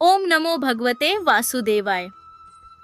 ओम नमो भगवते वासुदेवाय।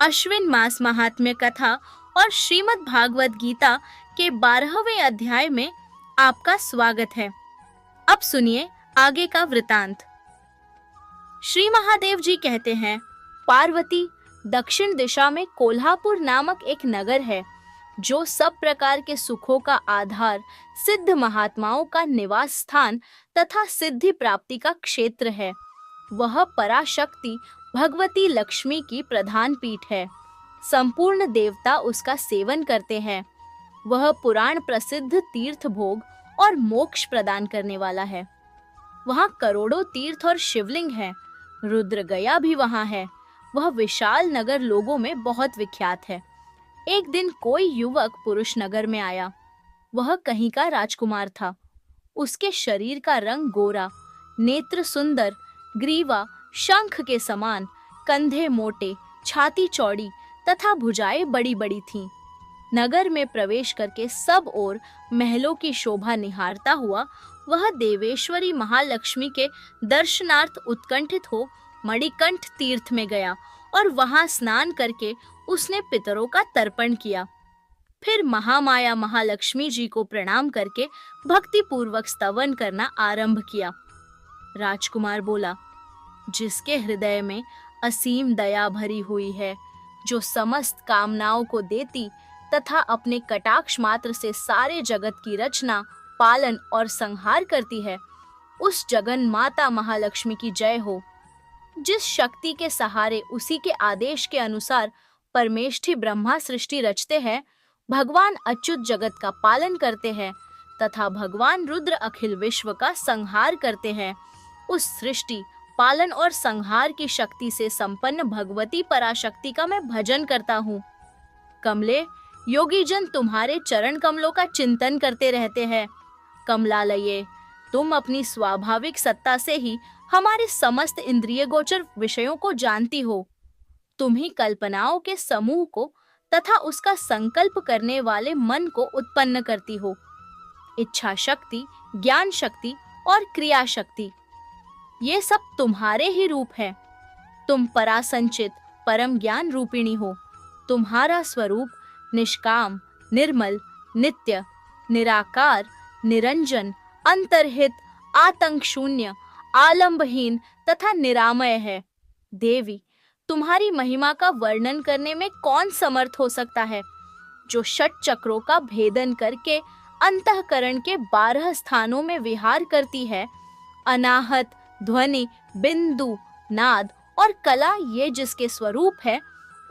अश्विन मास महात्म्य कथा और श्रीमद् भागवत गीता के 12वें अध्याय में आपका स्वागत है। अब सुनिए आगे का वृतांत। श्री महादेव जी कहते हैं, पार्वती, दक्षिण दिशा में कोल्हापुर नामक एक नगर है जो सब प्रकार के सुखों का आधार, सिद्ध महात्माओं का निवास स्थान तथा सिद्धि प्राप्ति का क्षेत्र है। वह पराशक्ति भगवती लक्ष्मी की प्रधान पीठ है। संपूर्ण देवता उसका सेवन करते हैं। वह पुराण प्रसिद्ध तीर्थ भोग और मोक्ष प्रदान करने वाला है। वहाँ करोड़ों तीर्थ और शिवलिंग हैं। रुद्र गया भी वहाँ है। वह विशाल नगर लोगों में बहुत विख्यात है। एक दिन कोई युवक पुरुष नगर में आया। वह कहीं का राजकुमार था। उसके शरीर का रंग गोरा, नेत्र सुंदर, ग्रीवा शंख के समान, कंधे मोटे, छाती चौड़ी तथा भुजाएं बड़ी-बड़ी थीं। नगर में प्रवेश करके सब ओर महलों की शोभा निहारता हुआ वह देवेश्वरी महालक्ष्मी के दर्शनार्थ उत्कंठित हो मणिकंठ तीर्थ में गया और वहां स्नान करके उसने पितरों का तर्पण किया। फिर महामाया महालक्ष्मी जी को प्रणाम करके भक्ति पूर्वक स्तवन करना आरंभ किया। राजकुमार बोला, जिसके हृदय में असीम दया भरी हुई है, जो समस्त कामनाओं को देती तथा अपने कटाक्ष मात्र से सारे जगत की रचना, पालन और संहार करती है, उस जगन माता महालक्ष्मी की जय हो। जिस शक्ति के सहारे उसी के आदेश के अनुसार परमेष्ठी ब्रह्मा सृष्टि रचते हैं, भगवान अच्युत जगत का पालन करते हैं तथा भगवान रुद्र अखिल विश्व का संहार करते हैं, उस सृष्टि, पालन और संहार की शक्ति से संपन्न भगवती पराशक्ति का मैं भजन करता हूँ। कमले, योगी जन तुम्हारे चरण कमलों का चिंतन करते रहते हैं। कमलालये, तुम अपनी स्वाभाविक सत्ता से ही हमारे समस्त इंद्रिय गोचर विषयों को जानती हो। तुम ही कल्पनाओं के समूह को तथा उसका संकल्प करने वाले मन को उत्पन्न करती हो। इच्छा शक्ति, ज्ञान शक्ति और क्रिया शक्ति, ये सब तुम्हारे ही रूप है। तुम परासंचित परम ज्ञान रूपिणी हो। तुम्हारा स्वरूप निष्काम, निर्मल, नित्य, निराकार, निरंजन, अंतर्हित, आतंक शून्य, आलंबहीन तथा निरामय है। देवी, तुम्हारी महिमा का वर्णन करने में कौन समर्थ हो सकता है, जो षट चक्रों का भेदन करके अंतःकरण के 12 स्थानों में विहार करती है। अनाहत, ध्वनि, बिंदु, नाद और कला, ये जिसके स्वरूप है,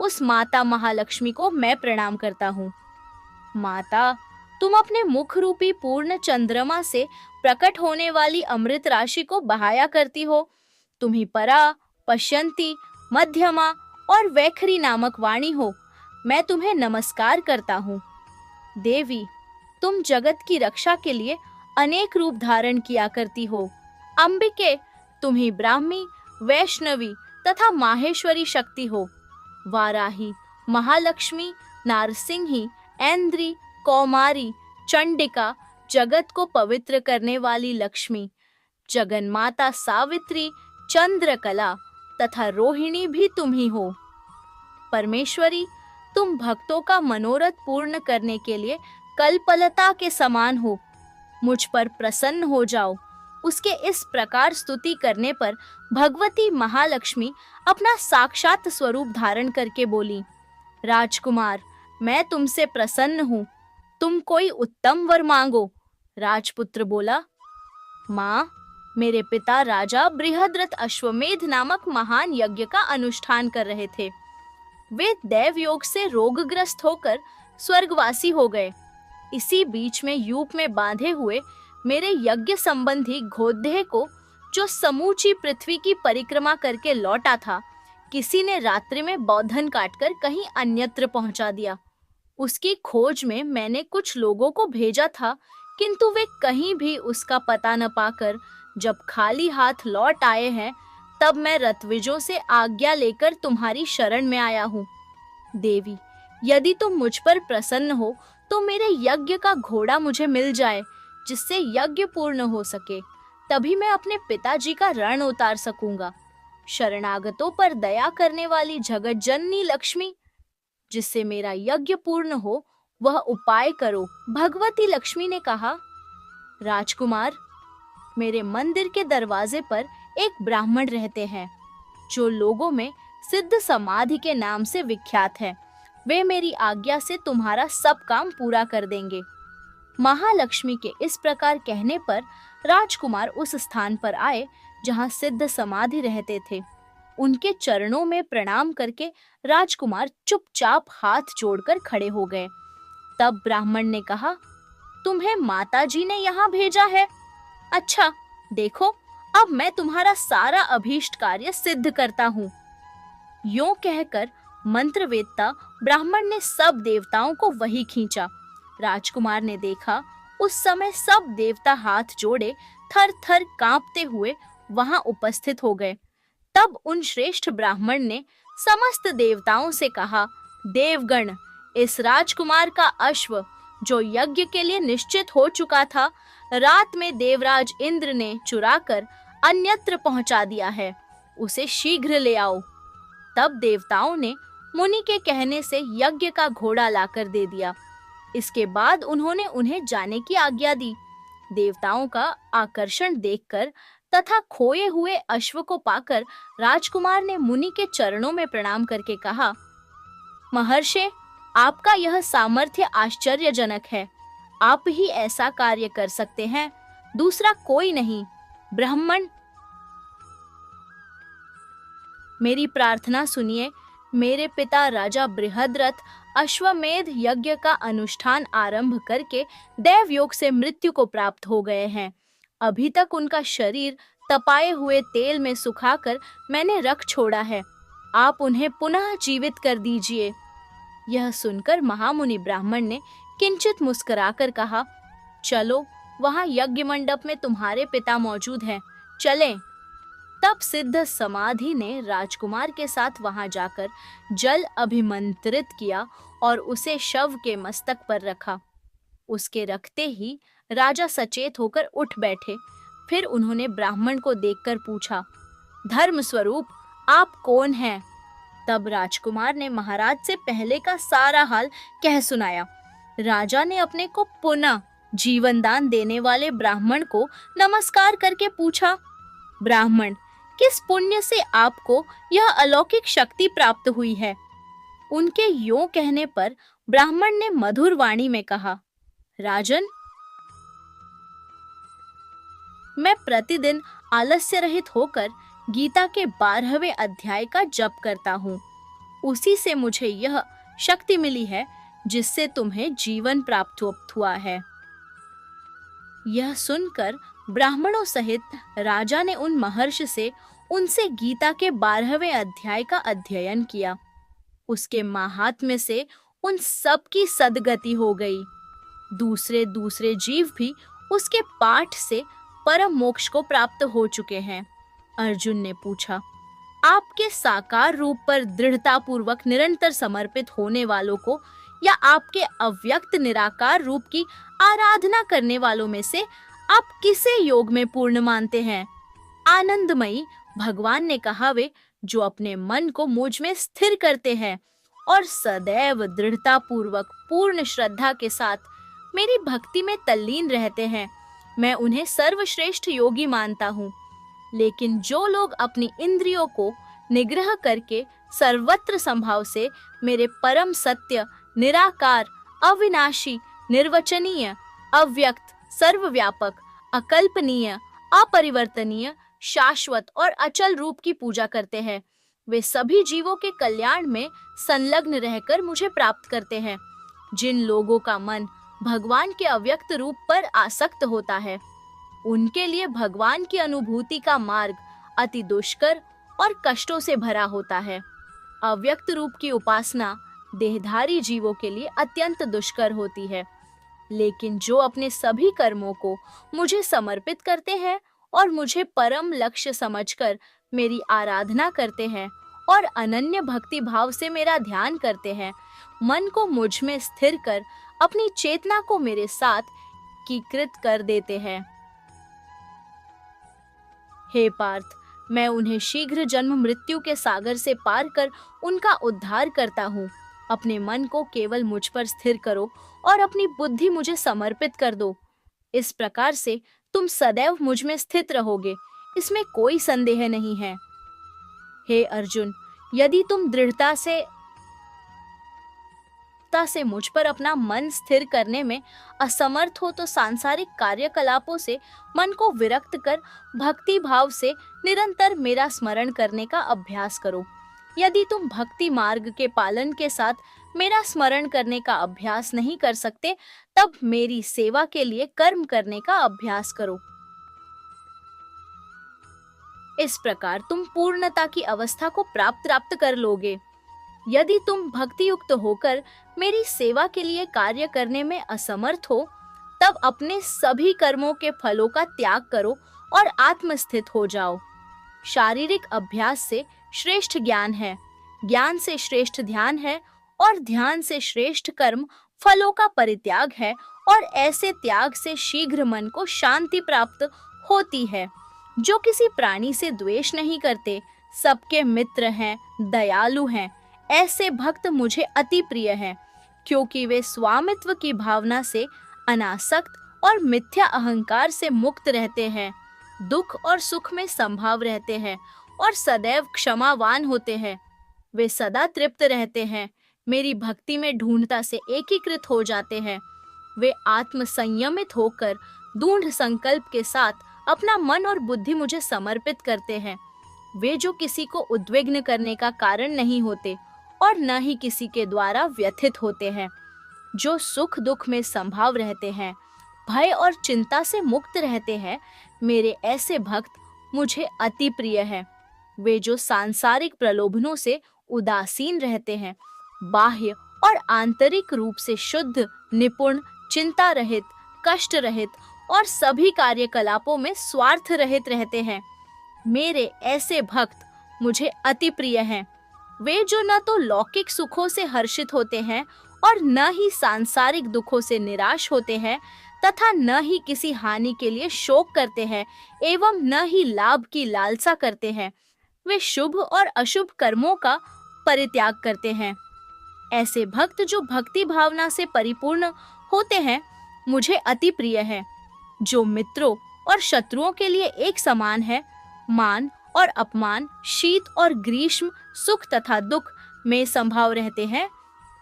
उस माता महालक्ष्मी को मैं प्रणाम करता हूँ। माता, तुम अपने मुख रूपी पूर्ण चंद्रमा से प्रकट होने वाली अमृत राशि को बहाया करती हो। तुम ही परा, पश्यंती, मध्यमा और वैखरी नामक वाणी हो। मैं तुम्हें नमस्कार करता हूँ। देवी, तुम जगत की रक्षा के लिए अनेक रूप धारण किया करती हो। अंबिके, तुम ही ब्राह्मी, वैष्णवी तथा माहेश्वरी शक्ति हो। वाराही, महालक्ष्मी, नारसिंही, ऐन्द्री, कौमारी, चंडिका, जगत को पवित्र करने वाली लक्ष्मी, जगन्माता सावित्री, चंद्रकला तथा रोहिणी भी तुम ही हो। परमेश्वरी, तुम भक्तों का मनोरथ पूर्ण करने के लिए कल्पलता के समान हो। मुझ पर प्रसन्न हो जाओ। उसके इस प्रकार स्तुति करने पर भगवती महालक्ष्मी अपना साक्षात स्वरूप धारण करके बोली, राजकुमार, मैं तुमसे प्रसन्न हूँ। तुम कोई उत्तम वर मांगो। राजपुत्र बोला, माँ, मेरे पिता राजा बृहद्रथ अश्वमेध नामक महान यज्ञ का अनुष्ठान कर रहे थे। वे दैव योग से रोगग्रस्त होकर स्वर्गवासी हो गए। इसी बीच में यूप में बांधे हुए मेरे यज्ञ संबंधी घोड़े को, जो समूची पृथ्वी की परिक्रमा करके लौटा था, किसी ने रात्रि में बौधन काटकर कहीं अन्यत्र पहुंचा दिया। उसकी खोज में मैंने कुछ लोगों को भेजा था, किंतु वे कहीं भी उसका पता न पाकर जब खाली हाथ लौट आए हैं, तब मैं रत्विजों से आज्ञा लेकर तुम्हारी शरण में आया हूँ। देवी, यदि तुम मुझ पर प्रसन्न हो तो मेरे यज्ञ का घोड़ा मुझे मिल जाए, जिससे यज्ञ पूर्ण हो सके। तभी मैं अपने पिताजी का रण उतार सकूंगा। शरणागतों पर दया करने वाली जगत जननी लक्ष्मी, जिससे मेरा यज्ञ पूर्ण हो वह उपाय करो। भगवती लक्ष्मी ने कहा, राजकुमार, मेरे मंदिर के दरवाजे पर एक ब्राह्मण रहते हैं जो लोगों में सिद्ध समाधि के नाम से विख्यात है। वे मेरी आज्ञा से तुम्हारा सब काम पूरा कर देंगे। महालक्ष्मी के इस प्रकार कहने पर राजकुमार उस स्थान पर आए जहां सिद्ध समाधि रहते थे। उनके चरणों में प्रणाम करके राजकुमार चुपचाप हाथ जोड़कर खड़े हो गए। तब ब्राह्मण ने कहा, तुम्हें माताजी ने यहाँ भेजा है? अच्छा, देखो, अब मैं तुम्हारा सारा अभीष्ट कार्य सिद्ध करता हूँ। यूं कहकर मंत्रवेत्ता ब्राह्मण ने सब देवताओं को वही खींचा। राजकुमार ने देखा, उस समय सब देवता हाथ जोड़े थर थर कांपते हुए वहां उपस्थित हो गए। तब उन श्रेष्ठ ब्राह्मण ने समस्त देवताओं से कहा, देवगण, इस राजकुमार का अश्व जो यज्ञ के लिए निश्चित हो चुका था, रात में देवराज इंद्र ने चुराकर अन्यत्र पहुंचा दिया है। उसे शीघ्र ले आओ। तब देवताओं ने मुनि के कहने से यज्ञ का घोड़ा लाकर दे दिया। इसके बाद उन्होंने उन्हें जाने की आज्ञा दी। देवताओं का आकर्षण देखकर तथा खोए हुए अश्व को पाकर राजकुमार ने मुनि के चरणों में प्रणाम करके कहा, महर्षि, आपका यह सामर्थ्य आश्चर्यजनक है। आप ही ऐसा कार्य कर सकते हैं, दूसरा कोई नहीं। ब्राह्मण, मेरी प्रार्थना सुनिए। मेरे पिता राजा बृहद्रथ अश्वमेध यज्ञ का अनुष्ठान आरंभ करके दैवयोग से मृत्यु को प्राप्त हो गए हैं। अभी तक उनका शरीर तपाए हुए तेल में सुखाकर मैंने रख छोड़ा है। आप उन्हें पुनः जीवित कर दीजिए। यह सुनकर महामुनि ब्राह्मण ने किंचित मुस्कुराकर कहा, चलो, वहां यज्ञ मंडप में तुम्हारे पिता मौजूद हैं, चलें। तब सिद्ध समाधि ने राजकुमार के साथ वहां जाकर जल अभिमंत्रित किया और उसे शव के मस्तक पर रखा। उसके रखते ही राजा सचेत होकर उठ बैठे। फिर उन्होंने ब्राह्मण को देखकर पूछा, धर्म स्वरूप, आप कौन हैं? तब राजकुमार ने महाराज से पहले का सारा हाल कह सुनाया। राजा ने अपने को पुनः जीवन दान देने वाले ब्राह्मण को नमस्कार करके पूछा, ब्राह्मण, किस पुण्य से आपको यह अलौकिक शक्ति प्राप्त हुई है? उनके यूं कहने पर ब्राह्मण ने मधुर वाणी में कहा, राजन, मैं प्रतिदिन आलस्य रहित होकर गीता के 12वें अध्याय का जप करता हूँ। उसी से मुझे यह शक्ति मिली है जिससे तुम्हें जीवन प्राप्त हुआ है। यह सुनकर ब्राह्मणों सहित राजा ने उन महर्षि से उनसे गीता के 12वें अध्याय का अध्ययन किया। उसके माहात्म्य से उन सब की सद्गति हो गई। दूसरे जीव भी उसके पाठ से परम मोक्ष को प्राप्त हो चुके हैं। अर्जुन ने पूछा, आपके साकार रूप पर दृढ़ता पूर्वक निरंतर समर्पित होने वालों को या आपके अव्यक्त निराकार रूप की आराधना करने वालों में से आप किसे योग में पूर्ण मानते हैं? आनंदमयी भगवान ने कहा, वे जो अपने मन को मुझ में स्थिर करते हैं और सदैव दृढ़ता पूर्वक पूर्ण श्रद्धा के साथ मेरी भक्ति में तल्लीन रहते हैं, मैं उन्हें सर्वश्रेष्ठ योगी मानता हूँ। लेकिन जो लोग अपनी इंद्रियों को निग्रह करके सर्वत्र संभाव से मेरे परम सत्य, निराकार, अविनाशी, निर्वचनीय, अव्यक्त, सर्वव्यापक, अकल्पनीय, अपरिवर्तनीय, शाश्वत और अचल रूप की पूजा करते हैं, वे सभी जीवों के कल्याण में संलग्न रहकर मुझे प्राप्त करते हैं। जिन लोगों का मन भगवान के अव्यक्त रूप पर आसक्त होता है, उनके लिए भगवान की अनुभूति का मार्ग अति दुष्कर और कष्टों से भरा होता है। अव्यक्त रूप की उपासना देहधारी जीवों के लिए अत्यंत दुष्कर होती है। लेकिन जो अपने सभी कर्मों को मुझे समर्पित करते हैं और मुझे परम लक्ष्य समझकर मेरी आराधना करते हैं और अनन्य भक्ति भाव से मेरा ध्यान करते हैं, मन को मुझ में स्थिर कर अपनी चेतना को मेरे साथ एकीकृत कर देते हैं। हे पार्थ, मैं उन्हें शीघ्र जन्म मृत्यु के सागर से पार कर उनका उद्धार करता हूँ। अपने मन को केवल मुझ पर स्थिर करो और अपनी बुद्धि मुझे समर्पित कर दो। इस प्रकार से तुम सदैव मुझ में स्थित रहोगे, इसमें कोई संदेह नहीं है। हे अर्जुन, यदि तुम दृढ़ता से मुझ पर अपना मन स्थिर करने में असमर्थ हो तो सांसारिक कार्यकलापों से मन को विरक्त कर भक्ति भाव से निरंतर मेरा स्मरण करने का अभ्यास करो। यदि तुम भक्ति मार्ग के पालन के साथ मेरा स्मरण करने का अभ्यास नहीं कर सकते, तब मेरी सेवा के लिए कर्म करने का अभ्यास करो। इस प्रकार तुम पूर्णता की अवस्था को प्राप्त कर लोगे। यदि तुम भक्ति युक्त होकर मेरी सेवा के लिए कार्य करने में असमर्थ हो, तब अपने सभी कर्मों के फलों का त्याग करो और आत्मस्थित हो जाओ। शारीरिक अभ्यास से श्रेष्ठ ज्ञान है, ज्ञान से श्रेष्ठ ध्यान है और ध्यान से श्रेष्ठ कर्म फलों का परित्याग है, और ऐसे त्याग से शीघ्र मन को शांति प्राप्त होती है। जो किसी प्राणी से द्वेष नहीं करते, सबके मित्र हैं, दयालु हैं, ऐसे भक्त मुझे अति प्रिय हैं, क्योंकि वे स्वामित्व की भावना से अनासक्त और मिथ्या अहंकार से मुक्त रहते हैं, दुख और सुख में संभाव रहते हैं और सदैव क्षमावान होते हैं। वे सदा तृप्त रहते हैं, मेरी भक्ति में ढूंढता से एकीकृत हो जाते हैं। वे आत्म संयमित होकर दृढ़ संकल्प के साथ अपना मन और बुद्धि मुझे समर्पित करते हैं। वे जो किसी को उद्विग्न करने का कारण नहीं होते और न ही किसी के द्वारा व्यथित होते हैं, जो सुख दुख में संभाव रहते हैं, भय और चिंता से मुक्त रहते हैं, मेरे ऐसे भक्त मुझे अति प्रिय हैं। वे जो सांसारिक प्रलोभनों से उदासीन रहते हैं, बाह्य और आंतरिक रूप से शुद्ध, निपुण, चिंता रहित, कष्ट रहित और सभी कार्यकलापों में स्वार्थ रहित रहते हैं, मेरे ऐसे भक्त मुझे अति प्रिय हैं। वे जो न तो लौकिक सुखों से हर्षित होते हैं और न ही सांसारिक दुखों से निराश होते हैं, तथा न ही किसी हानि के लिए शोक करते हैं एवं न ही लाभ की लालसा करते हैं। वे शुभ और अशुभ कर्मों का परित्याग करते हैं। ऐसे भक्त जो भक्ति भावना से परिपूर्ण होते हैं, मुझे अति प्रिय हैं। जो मित्रों और शत्रुओं के लिए एक समान है, मान और अपमान, शीत और ग्रीष्म, सुख तथा दुख में संभाव रहते हैं,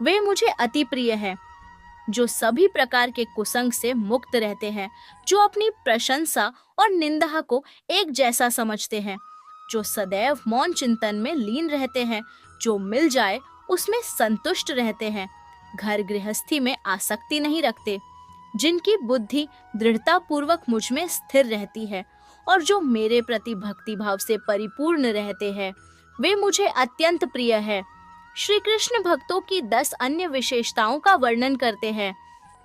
वे मुझे अति प्रिय हैं। जो सभी प्रकार के कुसंग से मुक्त रहते हैं, जो अपनी प्रशंसा और निंदा को एक जैसा समझते हैं, जो सदैव मौन चिंतन में लीन रहते हैं, जो मिल जाए उसमें संतुष्ट रहते हैं, घर गृहस्थी में आसक्ति नहीं रखते, जिनकी बुद्धि दृढ़ता पूर्वक मुझ में स्थिर रहती है और जो मेरे प्रति भक्ति भाव से परिपूर्ण रहते हैं, वे मुझे अत्यंत प्रिय है। श्री कृष्ण भक्तों की 10 अन्य विशेषताओं का वर्णन करते हैं।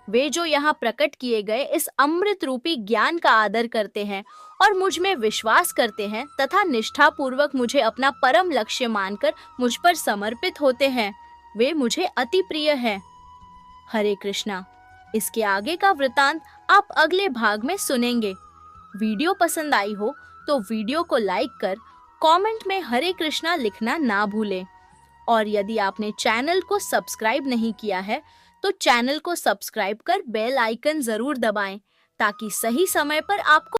वे जो यहाँ प्रकट किए गए इस अमृत रूपी ज्ञान का आदर करते हैं और मुझ में विश्वास करते हैं तथा निष्ठा पूर्वक मुझे अपना परम लक्ष्य मानकर मुझ पर समर्पित होते हैं, वे मुझे अति प्रिय हैं। हरे कृष्णा। इसके आगे का वृतांत आप अगले भाग में सुनेंगे। वीडियो पसंद आई हो तो वीडियो को लाइक कर कमेंट में हरे कृष्णा लिखना ना भूलें। और यदि आपने चैनल को सब्सक्राइब नहीं किया है तो चैनल को सब्सक्राइब कर बेल आइकन जरूर दबाएं, ताकि सही समय पर आपको